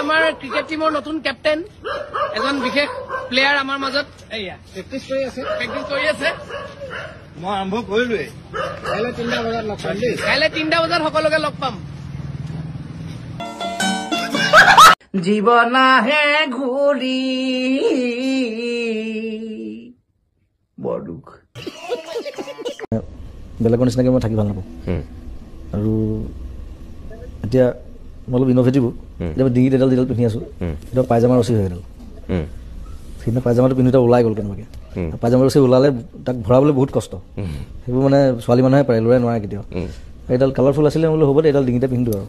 আমাৰ ক্ৰিকেট টিমৰ নতুন কেপ্টেইন এজন বিশেষ প্লেয়াৰ আমাৰ মাজত এইয়া প্ৰেক্টিচ কৰি আছে মই আৰম্ভ কৰিলোৱে কাইলৈ 3টা বজাত লগ পাম দেই কাইলৈ 3টা বজাত সকলোকে লগ পাম জীৱন আহে ঘূৰি বৰ দুখ বেলেগৰ নিচিনাকৈ মই থাকি ভাল নাপাওঁ আৰু এতিয়া মই অলপ ইন'ভেটিভো এতিয়া ডিঙিত এডাল যিডাল পিন্ধি আছোঁ এতিয়া পাইজামা ৰচি হৈ এডাল সেইদিনা পাইজামাটো পিন্ধি ওলাই গ'ল কেনেবাকৈ পাইজামা ৰচি ওলালে তাক ভৰাবলৈ বহুত কষ্ট সেইবোৰ মানে ছোৱালী মানুহে পাৰে ল'ৰাই নোৱাৰে কেতিয়াও এইডাল কালাৰফুল আছিলে বোলো হ'ব দে এইডাল ডিঙিতে পিন্ধো আৰু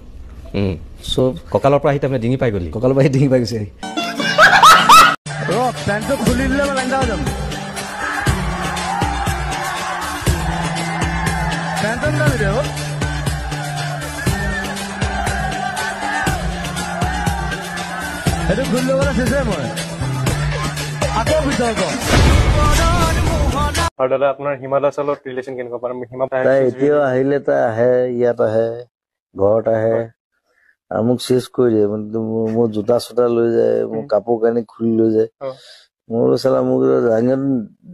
চব কঁকালৰ পৰা আহি তাৰমানে ডিঙি পাই গ'লি কঁকালৰ পৰা আহি ডিঙি পাই গৈছে আহি পেণ্টটো খুলি দিলে মই লাইন যাম পেণ্টন দাবি দে সেইটো খুলি ল'বলৈ চেষ্টা মই আকৌ ভিতৰত আৰু দাদা আপোনাৰ হিমাদাসৰ লগত ৰিলেশ্যন কেনেকুৱা পাম তাই এতিয়াও আহিলে তাই আহে ইয়াত আহে ঘৰত আহে আৰু মোক চেচ কৰি দিয়ে মোৰ জোতা চোতা লৈ যায় মোৰ কাপোৰ কানি খুলি লৈ যায় মোৰ চালা মোক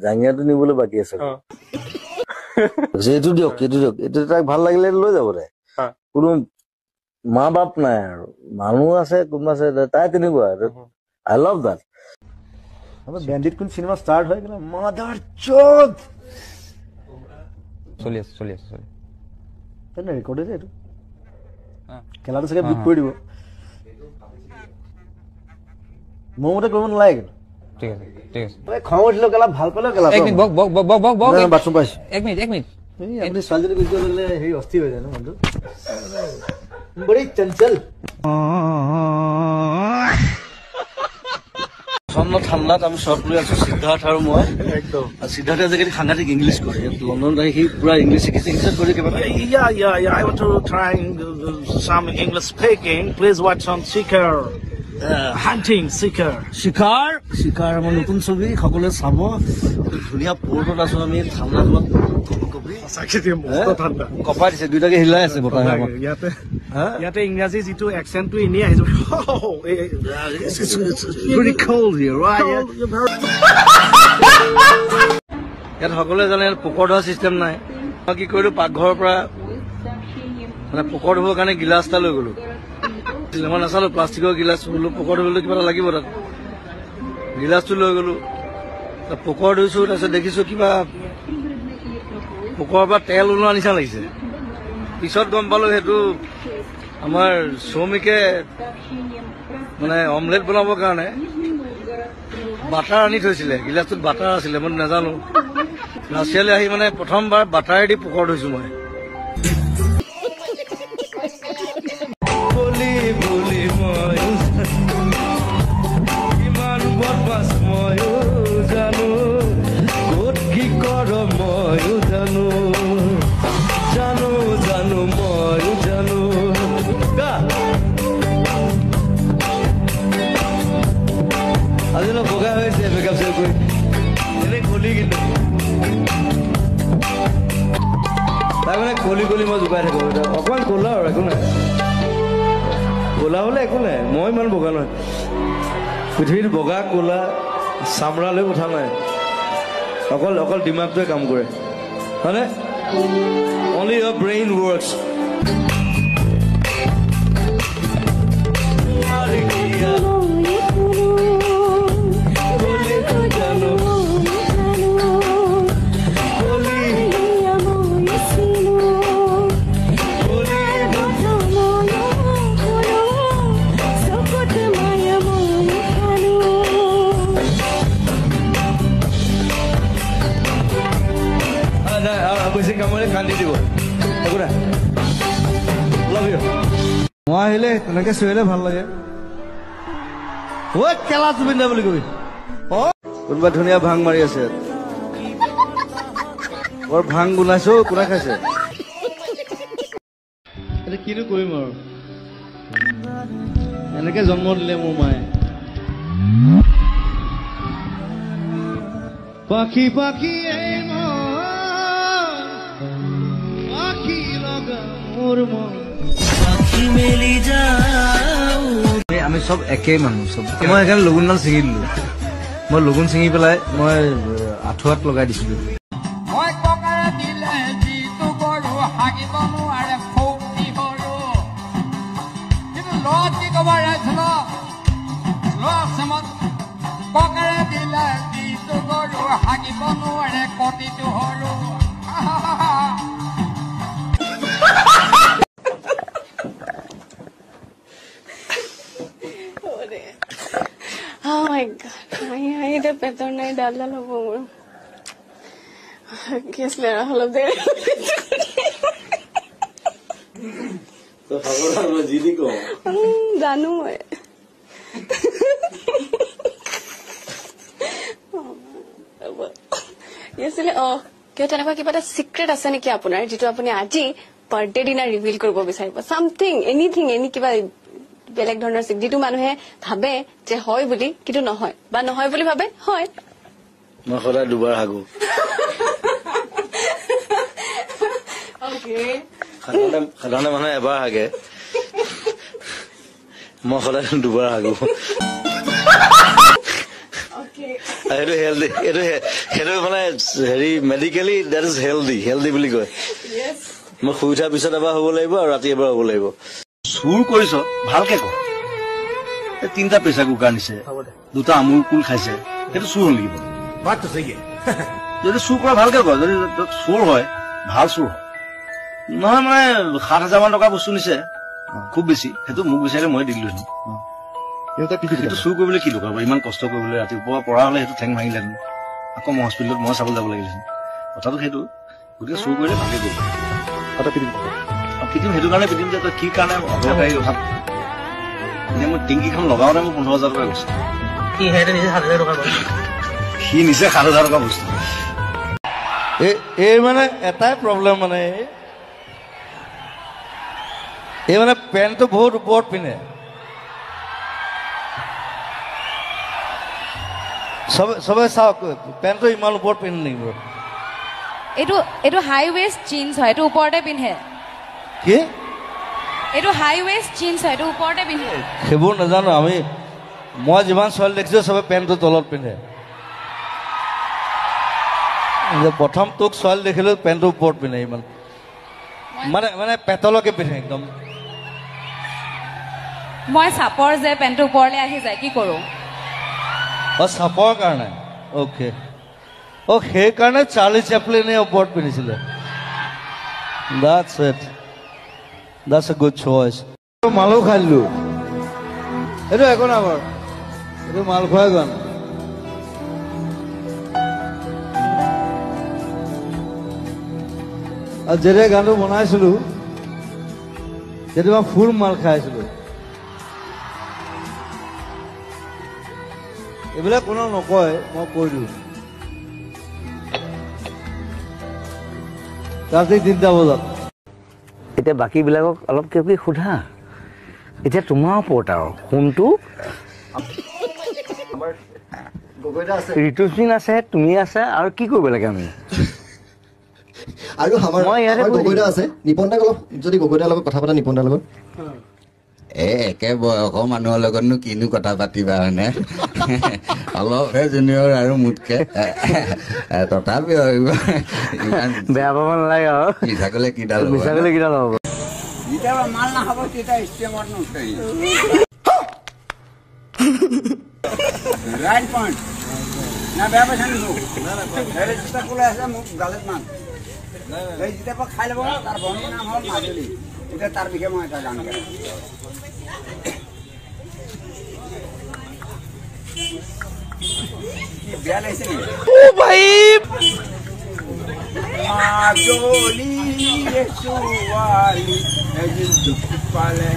জাঙিয়াটো নিবলৈ বাকী আছে এইটো দিয়ক এইটো তাক ভাল লাগিলে লৈ যাব তাই কোনো মা বাপ নাই আৰু মানুহ আছে কোনোবা আছে তাই তেনেকুৱা আই লাভ দেট বেণ্ডিট কোন চিনেমা ষ্টাৰ্ট হয় কিন্তু মাদাৰ চোদ চলি আছে ৰেকৰ্ড হৈছে এইটো খেলাটো চাগে বিট কৰি দিব মোৰ মতে কৰিব নালাগে কিন্তু ঠিক আছে খং উঠিলেও খেলা ভাল পালেও খেলা বাথৰুম পাইছো এক মিনিট আপুনি ছোৱালীজনী গুচি গ'লে হেৰি অস্থিৰ হৈ যায় ন মনটো বড়ি চঞ্চল ঠাণ্ডাত আমি চব লৈ আছো সিদ্ধাৰ্থ আৰু মই একদম সিদ্ধাৰ্থে আজিকালি সাংঘাতিক ইংলিছ কৰে লণ্ডনত আহি সি পুৰা ইংলিছ শিকিছে ইংলিছত কৰি কিবা I want to try some English speaking. Please watch on Seeker. Hunting Seeker. শিকাৰ আমাৰ নতুন ছবি সকলোৱে চাব ধুনীয়া পৰ্টত আছো আমি ঠাণ্ডাখনত কপাই দিছে দুইটাকে হিলাই আছে বতাহে আমাক ইয়াতে ইংৰাজী যিটো একচেণ্টটো এনেই আহিছে ইয়াত সকলোৱে জানে পোকৰ ধোৱা চিষ্টেম নাই মই কি কৰিলো পাকঘৰৰ পৰা মানে পোকৰ ধুবৰ কাৰণে গিলাচ এটা লৈ গলো মই নাচালো প্লাষ্টিকৰ গিলাচ বোলো পোকৰ ধুবলৈ কিবা এটা লাগিব তাত গিলাচটো লৈ গলো পোকৰ ধুইছো তাৰপিছত দেখিছো কিবা পোকৰ পৰা তেল ওলোৱা নিচিনা লাগিছে পিছত গম পালো সেইটো আমাৰ শ্ৰমিকে মানে অমলেট বনাবৰ কাৰণে বাটাৰ আনি থৈছিলে গিলাচটোত বাটাৰ আছিলে মই নাজানো ৰাছিয়ালৈ আহি মানে প্ৰথমবাৰ বাটাৰেদি পোকৰ ধুইছো মই বগা হৈছে মেকআপ চেক কৰি এনে কলি কিন্তু তাৰমানে কলি মই জোকাই থাকো অকণমান ক'লা আৰু একো নাই ক'লা হ'লে একো নাই মই ইমান বগা নহয় পৃথিৱীত বগা ক'লা চামৰালৈ কথা নাই অকল দিমাগটোৱে কাম কৰে হয়নে অনলি ইয়ৰ ব্ৰেইন ৱৰ্কছ কান্দি দিব একো নাই লাভ ইউ মই আহিলে তেনেকে চিঞৰিলে ভাল লাগে খেলা জুবিন দা বুলি কবি কোনোবা ধুনীয়া ভাং মাৰি আছে বৰ ভাং গুনাইছো কোনে খাইছে এতিয়া কিনো কৰিম আৰু এনেকে জন্ম দিলে মোৰ মায়ে পাখি পাখি আমি চব একেই মানুহ চব মই সেইকাৰণে লগুণডাল ছিঙি দিলোঁ মই লগুণ ছিঙি পেলাই মই আঁঠুৱাত লগাই দিছিলোঁ মই ককাৰে দিলে যিটো গৰু হাগিব নোৱাৰে ফৌতি গৰু কিন্তু ল'ৰাত কি ক'ব ৰাইছিল ল'ৰা চামত ককাৰে দিলে যিটো গৰু হাগিব নোৱাৰে কটিটো সৰু Oh my god, I the better night dalla lo bom. Guess lera holo de. তো খবৰ মই জিদি কওঁ জানো মই Yesterday কিয় তেনেকুৱা কিবা এটা সিক্ৰেট আছে নেকি আপোনাৰ যেটো আপুনি আজি বাৰ্থডে দিনা ৰিভিল কৰিব বিচাৰিব সামথিং এনিথিং এনি কিবা বেলেগ ধৰণৰ যেটো মানুহে ভাবে যে হয় বুলি কিন্তু নহয় বা নহয় বুলি ভাবে হয় মই সদায় দুবাৰ হাগো ওকে সাধাৰণতে মানুহে এবাৰ হাগে মই সদায় দুবাৰ হাগো এইটো হেল্ডি এইটো মানে হেৰি মেডিকেলি দেট ইজ হেল্ডি বুলি কয় মই শুই উঠাৰ পিছত এবাৰ হ'ব লাগিব আৰু ৰাতি এবাৰ হ'ব লাগিব চুৰ কৰিছ ভালকে ক তিনিটা প্ৰেচাৰ কুকাৰ নিছে দুটা আমুল কুল খাইছে সেইটো চুৰ হ'ল লাগিব যদি চুৰ কৰা ভালকে ক যদি চুৰ হয় ভাল চুৰ হয় নহয় মানে ৭,০০০ মান টকা বস্তু নিছে খুব বেছি সেইটো মোক বিচাৰিলে মই দিলো সেইটো চুৰ কৰিবলৈ কি দৰকাৰ ইমান কষ্ট কৰিবলৈ ৰাতিপুৱা পৰা হলে সেইটো ঠেং ভাঙিলেহেঁতেন আকৌ মই হস্পিটেলত মই চাবলৈ যাব লাগিলহেঁতেন কথাটো সেইটো গতিকে চুৰ কৰিলে ভালকে কৰিব পিটিম সেইটো কাৰণে পিটিম যে তই কি কাৰণে অদৰকাৰী কথা মই টিংকিখন লগাওঁতে মোৰ ১৫,০০০ টকা গৈছে সি নিছে ৭,০০০ টকা বস্তু এই মানে এটাই প্ৰব্লেম মানে এই মানে পেণ্টটো বহুত ওপৰত পিন্ধে সবে চাওক পেণ্টটো ইমান ওপৰত পিন্ধে নেকি এইটো হাই ৱেষ্ট জিন্স হয় এইটো ওপৰতে পিন্ধে কি এইটো হাই ৱেষ্ট জিন্স হয় এইটো ওপৰতে পিন্ধে সেইবোৰ নাজানো আমি মই যিমান ছোৱালী দেখিছো সবে পেণ্টটো তলত পিন্ধে প্ৰথম তোক ছোৱালী দেখিলো পেণ্টটো ওপৰত পিন্ধে ইমান মানে মানে পেটলৈকে পিন্ধে একদম মই চাপৰ যে পেণ্টটো ওপৰলৈ আহি যায় কি কৰোঁ চাপৰ কাৰণে অ'কে সেইকাৰণে চাৰ্লি চেপলিনে ওপৰত পিন্ধিছিলে That's a good choice. মালো খাই দিলো এইটো একো না বাৰু এইটো মাল খোৱাই গান আৰু যেতিয়া গানটো বনাইছিলো তেতিয়া মই ফুল মাল খাইছিলো এইবিলাক কোনো নকয় মই কৈ দিওঁ ৰাতি ৩টা বজাত এতিয়া বাকীবিলাকক অলপ কিবা কিবি সোধা এতিয়া তোমাৰ ওপৰত আৰু ফোনটো ঋতুস্মিন আছে তুমি আছে আৰু কি কৰিব লাগে আমি আৰু আমাৰ গগৈদা আছে নিপনদাক অলপ যদি গগৈদাৰ লগত কথা পাতা নিপনদাৰ লগত একে বয়সৰ মানুহৰ লগতনো কিনো কথা পাতিবা হয়নে অলপহে জুনিয়ৰ আৰু মোতকে তথাপিও বেয়া পাব নালাগে আৰু মিছা ক'লে কিডাল হ'ব যেতিয়াবা মাল নাখাব তেতিয়া ষ্টেমত নুঠে ৰাইট পইণ্ট না বেয়া পাইছা নেকি জোতা কোলাই আছে মোক গালত মান যেতিয়াবা খাই ল'ব তাৰ ভনীৰ নাম হ'ল মাজুলী এতিয়া তাৰ বিষয়ে মই এটা গান গাই বেয়া লাগিছে নেকি মাজুলী ছোৱালী দুখ পালে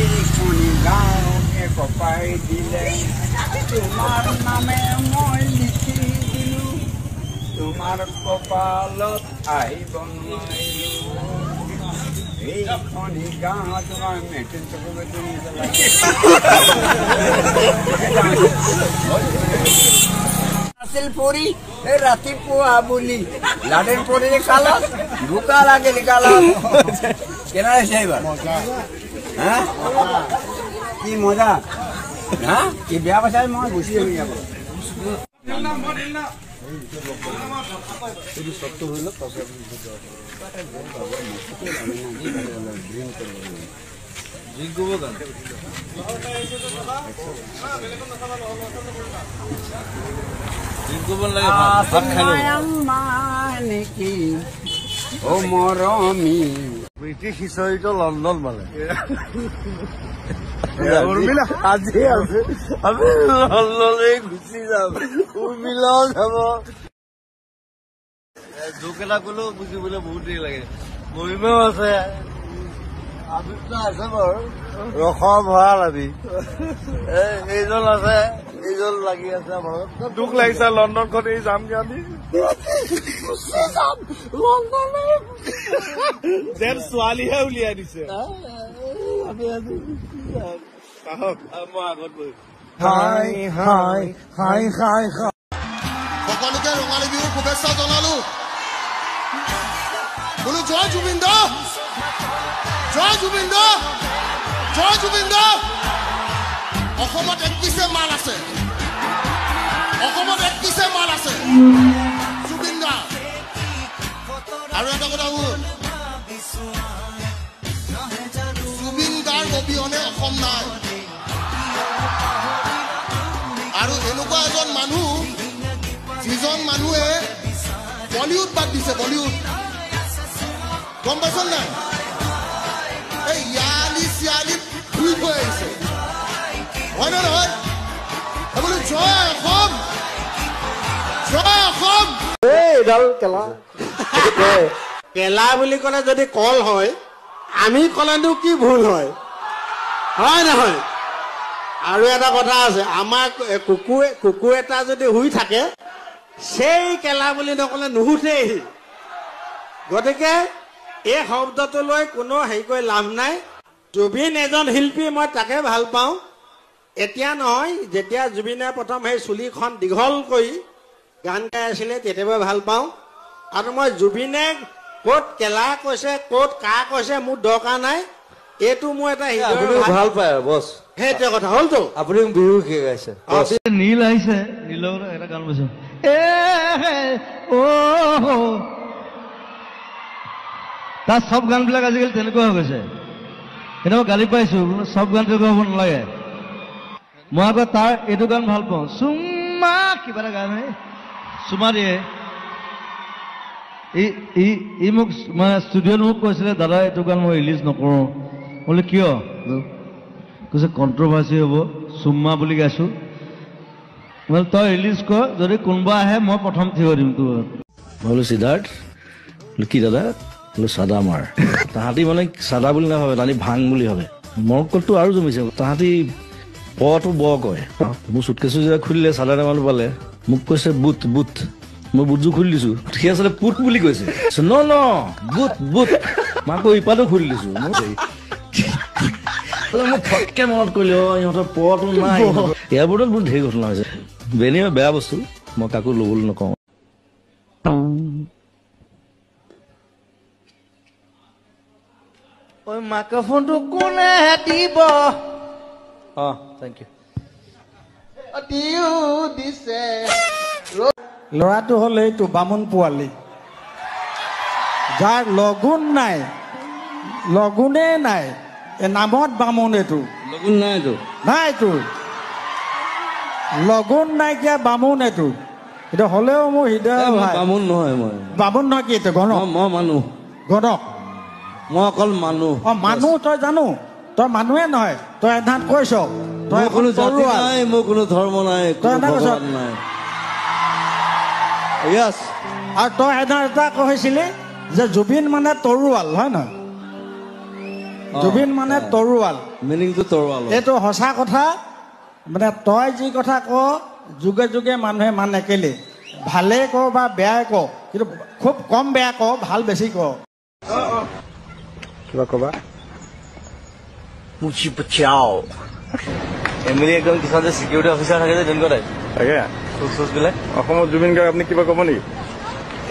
এইখনি গাঁও কপাই দিলে তোমাৰ নামে মই লিখি দিলো তোমাৰ কপালত আহিব নোৱাৰিলো এইখনি গাঁও তোমাৰ মেট্ৰিক আছিল পৰি ৰাতিপুৱা বুলি লাডেন পৰি কালত বোকা লাগিল কালত কেনে আহিছে এইবাৰ কি মজা হা কি বেয়া পাইছা মই গুচি যাবি আকৌ নেকি ও মৰমী ব্ৰিটিছ হিষ্টৰীটো লণ্ডন মানে আজি আছে আমি লণ্ডনে গুচি যাম উৰ্মিলাও যাব জোক এটা কলেও বুজিবলৈ বহুত দেৰি লাগে মহিমাও আছে আবিৰ্ত আছে বাৰু ৰসৰ ভঁৰাল আমি এইজন আছে এইজন লাগি আছে আমাৰ দুখ লাগিছে লণ্ডনখন এই যামগে আমি যেন ছোৱালীহে উলিয়াই দিছে মই আগত বহি হাই হাই হাই হাই সকলোকে ৰঙালী বিহুৰ শুভেচ্ছা জনালো বোলো জয় জুবিন দা জয় জুবিন দা জয় জুবিন দা অসমত এক পিছে মাল আছে অসমত এক পিছে মাল আছে জুবিন দা আৰু এটা কথা শুন জুবিন দাৰ অবিহনে অসম নাই আৰু এনেকুৱা এজন মানুহ যিজন মানুহে বলিউড বাদ দিছে বলিউড গম পাইছ নাই এই ইয়ালি চিয়ালি ঘূৰি গৈ আহিছে হয় নে নহয় বোলো জয় অসম জয় অসম এইডাল কেলা কেলা বুলি ক'লে যদি কল হয় আমি ক'লেনো কি ভুল হয় হয় নহয় আৰু এটা কথা আছে আমাৰ কুকুৰ এটা যদি শুই থাকে সেই কেলা বুলি নকলে নুশুঠেই গতিকে এই শব্দটো লৈ কোনো হেৰি কৰি লাভ নাই জুবিন এজন শিল্পী মই তাকে ভাল পাওঁ এতিয়া নহয় যেতিয়া জুবিনে প্ৰথম সেই চুলিখন দীঘল কৰি গান গাই আছিলে তেতিয়াবা ভাল পাওঁ আৰু মই জুবিনে ক'ত কেলা কৈছে ক'ত কা কৈছে মোৰ দৰকাৰ নাই এইটো মোৰ এটা ভাল পায় বছ সেইটোৱে কথা হ'লতো আপুনি বিহু শিকাইছে নীল আহিছে নীলৰ এটা গান কৈছে তাৰ চব গানবিলাক আজিকালি তেনেকুৱা হৈ গৈছে এতিয়া মই গালি পাইছো চব গান তেনেকুৱা হ'ব নালাগে মই আকৌ তাৰ এইটো গান ভাল পাওঁ চুমা কিবা এটা গান হয় চুমা দিয়ে ই মোক মানে ষ্টুডিঅ'ত মোক কৈছিলে দাদা এইটো গান মই ৰিলিজ নকৰোঁ বোলে কিয় কৈছে কণ্ট্ৰভাৰ্চি হ'ব চুম্মা বুলি গাইছো বোলে তই ৰিলিজ কৰ যদি কোনোবা আহে মই প্ৰথম থিয় দিম তোৰ মই বোলো সিদ্ধাৰ্থ বোলো কি দাদা বোলো চাদা মাৰ তাহাঁতি মানে চাদা বুলি নাভাবে তাহাঁতি ভাং বুলি ভাবে মৰকলটো আৰু জমিছে তাহাঁতি পটো ব কয় মোৰ চুটকেছো যেতিয়া খুলিলে চাদা টেমাটো পালে মোক কৈছে বুট বুট মই বুটযোৰ খুলি দিছো সি আচলতে পুট বুলি কৈছে ন ন বুট বুট মই আকৌ ইপাতো খুলি দিছো মই ফটকে মনত কৰিলো ইহঁতৰ পটো নাই এয়াৰপৰ্টত বহুত ঢেৰ ঘটনা হৈছে বেনি বেয়া বস্তু মই কাকো ল'বলৈ নকওঁ মাইক্ৰফোনটো কোনে দিব থেংক ইউ দিছে ল'ৰাটো হ'ল এইটো বামুণ পোৱালি যাৰ লগুণ নাই লগুণেই নাই এই নামত বামুণ এইটো লগুণ নাইতো নাইতো লগুণ নাইকিয়া বামুণ এইটো এইটো হ'লেও মোৰ হৃদয় বামুণ নহয় মই বামুণ নহয় কি এইটো গণক মই মানুহ গণক মই অকল মানুহ মানুহ তই জানো তই মানুহে নহয় তই এধান কৈছ তই কোনো জাতি নাই মোৰ কোনো ধৰ্ম নাই তই এটা কৈছ নাই আৰু তই এধান এটা কৈছিলি যে জুবিন মানে তৰোৱাল হয় নহয় জুবিন মানে তৰোৱাল মিনিংটো তৰোৱাল এইটো সঁচা কথা মানে তই যি কথা ক যুগে যুগে মানুহে মানে কেলে ভালে ক বা বেয়াই ক কিন্তু খুব কম বেয়া ক ভাল বেছি ক কিবা কবা মুচি পচাও এমএলএ একদম কিছুমান যে চিকিউৰিটি অফিচাৰ থাকে যে তেনেকুৱা টাইপ তাকে চুচ বিলাক অসমত জুবিন গাৰ্গ আপুনি কিবা ক'ব নেকি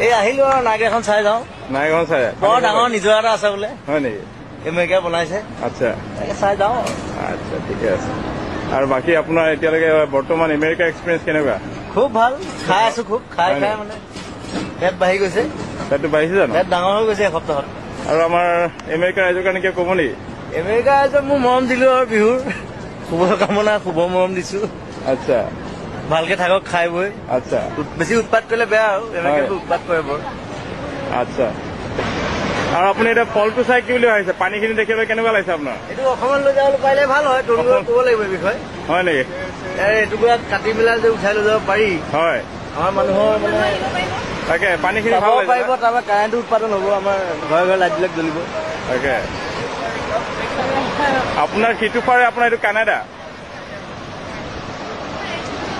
এই আহিলো আৰু নাইক এখন চাই যাওঁ নাইখন চাই বৰ ডাঙৰ নিজৰ এটা আছে বোলে হয় নেকি আমেৰিকা বনাইছে আচ্ছা তাকে চাই যাওঁ আচ্ছা ঠিকে আছে আৰু বাকী আপোনাৰ এতিয়ালৈকে বৰ্তমান আমেৰিকা এক্সপিৰিয়েঞ্চ কেনেকুৱা খুব ভাল খাই আছো খুব খাই মানে পেট বাঢ়ি গৈছে পেটটো বাঢ়িছে জানো পেট ডাঙৰ হৈ গৈছে এসপ্তাহত আৰু আমাৰ আমেৰিকা ৰাইজৰ কাৰণে কিবা ক'ব নেকি আমেৰিকা ৰাইজক মোৰ মৰম দিলো আৰু বিহুৰ শুভকামনা শুভ মৰম দিছো আচ্ছা ভালকে থাকক খাই বৈ আচ্ছা বেছি উৎপাত কৰিলে বেয়া আৰু আমেৰিকাটো উৎপাত কৰে বৰ আচ্ছা আৰু আপুনি এতিয়া ফলটো চাই কি বুলি ভাবিছে পানীখিনি দেখিবলৈ কেনেকুৱা লাগিছে আপোনাৰ এইটো অসমত লৈ যাবলৈ পাৰিলে ভাল হয় তৰুণক ক'ব লাগিব এই বিষয়ে হয় নেকি এইটুকুৰা কাটি পেলাই যে উঠাই লৈ যাব পাৰি হয় আমাৰ মানুহৰ মানে তাকে পানীখিনি খাব পাৰিব তাৰপৰা কাৰেণ্টটো উৎপাদন হ'ব আমাৰ ঘৰে ঘৰে লাইটবিলাক জ্বলিব তাকে আপোনাৰ সিটো পাৰে আপোনাৰ এইটো কানাডা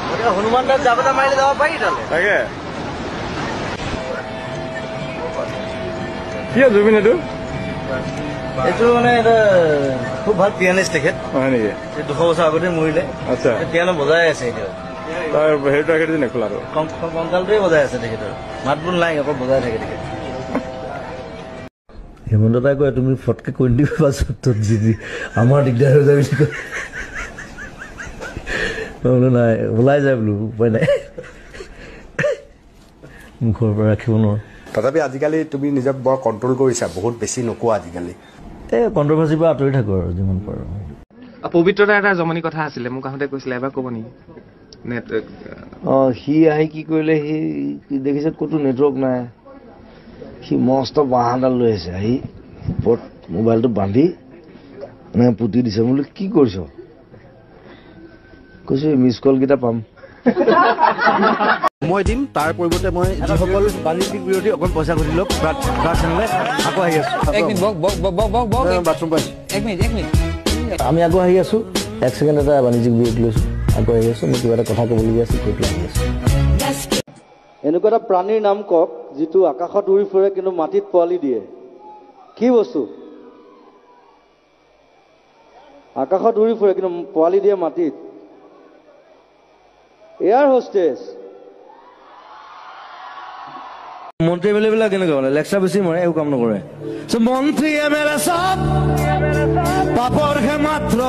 গতিকে হনুমান দাস জাবতা মাৰিলে যাব পাৰি তালৈ তাকে কি জুবিন এইটো মানে এটা খুব ভাল পিয়ানিষ্ট তেখেত হয় নেকি 200 বছৰ আগতে মৰিলে আচ্ছা পিয়ানো বজাই আছে এতিয়া তাৰ হেৰিটো ৰাখি নেখোলা আৰু কংকালটোৱে বজাই আছে তেখেতৰ মাত বোল নাই অকল বজাই থাকে তেখেত হেমন্ত দাই কয় তুমি ফটকে কৈ দিবা পাছত যদি আমাৰ দিগদাৰ হৈ যায় বুলি কয় বোলো নাই ওলাই যায় বোলো উপায় নাই মুখৰ পৰা ৰাখিব নোৱাৰো তথাপি আজিকালি তুমি নিজক বৰ কণ্ট্ৰল কৰিছা বহুত বেছি নোকোৱা আজিকালি এই কণ্ট্ৰভাৰ্চিৰ পৰা আঁতৰি থাকো আৰু যিমান পাৰো পবিত্ৰতা এটা জমনি কথা আছিলে মোক আহোঁতে কৈছিলে এবাৰ ক'ব নেকি সি আহি কি কৰিলে সি দেখিছে ক'তো নেটৱৰ্ক নাই সি মস্ত বাঁহডাল লৈ আহিছে আহি ওপৰত মোবাইলটো বান্ধি এনেকৈ পুতি দিছে বোলো কি কৰিছ কৈছো মিছ কল কেইটা পাম মই দিম তাৰ পৰিৱৰ্তে মই যিসকল বাণিজ্যিক বিৰোধী অকণ পইচা ঘটি লওক চেনেলে আকৌ আহি আছো বাথৰুম পাইছো আমি আকৌ আহি আছো 1 ছেকেণ্ড এটা বাণিজ্যিক বিৰোধী লৈছো আকৌ আহি আছো মই কিবা এটা কথা ক'বলগীয়া আছে কৈ পেলাই আহি আছো এনেকুৱা এটা প্ৰাণীৰ নাম কওক যিটো আকাশত উৰি ফুৰে কিন্তু মাটিত পোৱালি দিয়ে কি বস্তু আকাশত উৰি ফুৰে কিন্তু পোৱালি দিয়ে মাটিত এয়াৰ হোষ্টেছ মন্ত্ৰী এম এল এবিলাক কেনেকুৱা মানে লেকচাৰ বেছি মাৰে একো কাম নকৰে মন্ত্ৰী এম এল এ চব পাপৰহে মাত্ৰ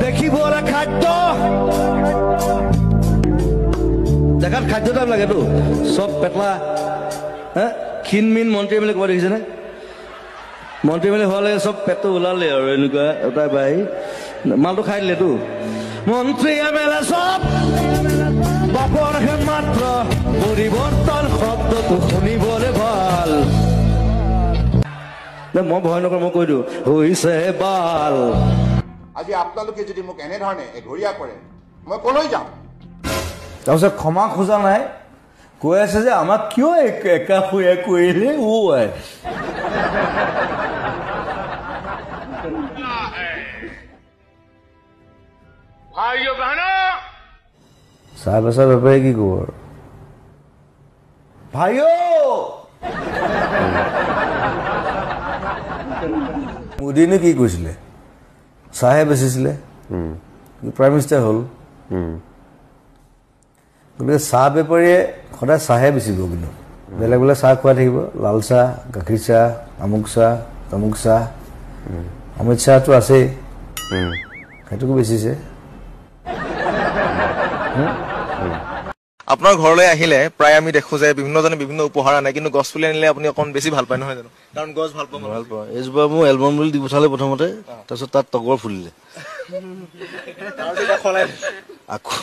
দেখিবলৈ খাদ্য দেখাত খাদ্য টাইপ লাগেতো চব পেটলা ক্ষীণমিন মন্ত্ৰী এম এল এ ক'ৰবাত দেখিছেনে মন্ত্ৰী এম এল এ হোৱা লাগে চব পেটটো ওলালে আৰু এনেকুৱা এটাই বাই মালটো খাই দিলেতো মন্ত্ৰী এম এল এ চব বাপৰহে মাত্ৰ পৰিৱৰ্তন শব্দটো শুনিবলৈ ভাল মই ভয় নকৰোঁ মই কৈ দিওঁ হৈছে বাল আজি আপোনালোকে যদি মোক এনেধৰণে এঘৰীয়া কৰে মই কলৈ যাম তাৰপিছত ক্ষমা খোজা নাই কৈ আছে যে আমাক কিয় একা শুয়া কৰিলে চাহ বেচা বেপাৰী কি কব ভাইও মোদীনে কি কৈছিলে চাহে বেচিছিলে প্ৰাইম মিনিষ্টাৰ হ'ল গতিকে চাহ বেপাৰীয়ে সদায় চাহে বেচিব কিন্তু বেলেগ বেলেগ চাহ খুৱাই থাকিব লাল চাহ গাখীৰ চাহ আমুক চাহ তামুক চাহ অমিত শ্বাহটো আছেই সেইটোকো বেচিছে আপোনাৰ ঘৰলৈ আহিলে প্ৰায় আমি দেখো যে বিভিন্নজনে বিভিন্ন উপহাৰ আনে কিন্তু গছ পুলি আনিলে আপুনি অকণ বেছি ভাল পায় নহয় জানো কাৰণ গছ ভাল পাওঁ এইজোপা মোৰ এলবাম বুলি দি পঠালে প্ৰথমতে তাৰপিছত তাত তগৰ ফুলিলে আকৌ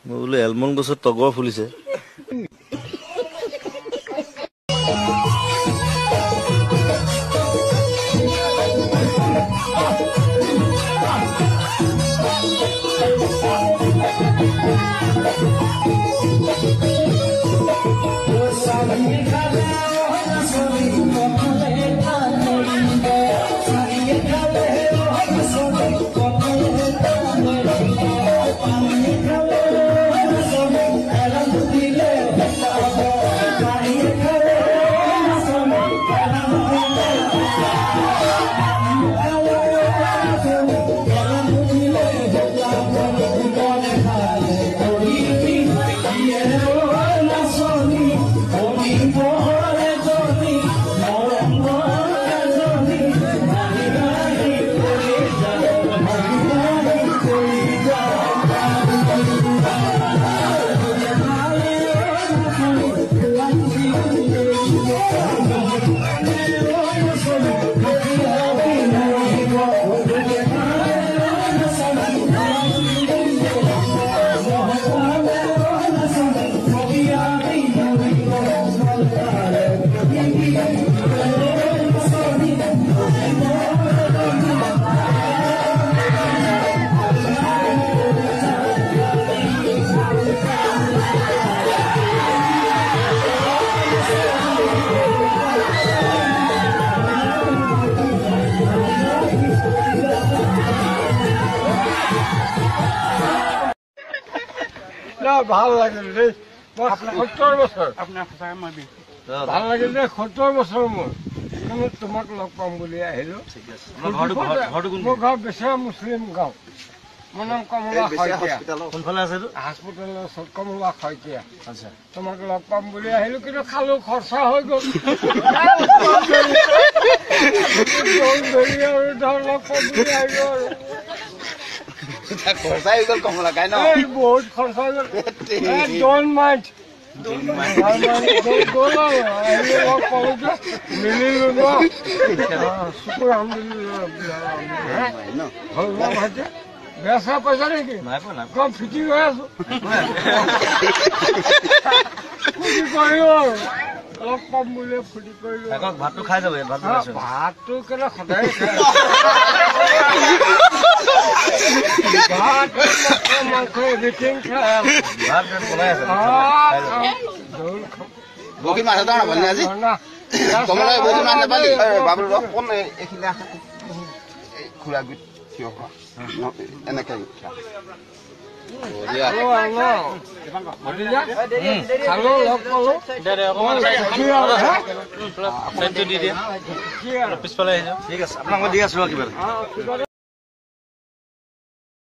মই বোলো এলমন গছত তগৰ ফুলিছে ভাল লাগিল দেই 70 বছৰ আপোনাৰ সঁচাকৈ মই ভাল লাগিল দেই 70 বছৰ মোৰ কিন্তু তোমাক লগ পাম বুলি আহিলো মোৰ গাঁও বেচেৰা মুছলিম গাঁও মোৰ নাম কমলা শইকীয়া কোনফালে আছে এইটো হস্পিটেলৰ ওচৰত কমলা শইকীয়া আচ্ছা তোমাক লগ পাম বুলি আহিলো কিন্তু খালো খৰচা হৈ গ'ল আৰু ধৰ লগ পাম বুলি আহিলো আৰু খৰচা হৈ গ'ল কমলা কাই ন বহুত খৰচা হৈ গ'ল ডোন্ট মাইণ্ড মিলিলো ন শুকুৰ আলহামদুলিল্লাহ বেচা পইচা নেকি কম ফিটিং হৈ আছো ফুটি কৰিলো আৰু অলপ কম বুলি ফুটি কৰিলো ভাতটো খাই যাব ভাতটো কেলে সদায় ভাত মাংস এভৰিথিং খাই বগী মাছ এটা নাপালি আজি কমলা বগী মাছ নাপালি বাবুল কোন এইখিনি আছে খুৰা গুট থিয় হোৱা এনেকে পিছফালে ঠিক আছে আপোনাক মই দি আছো কিবা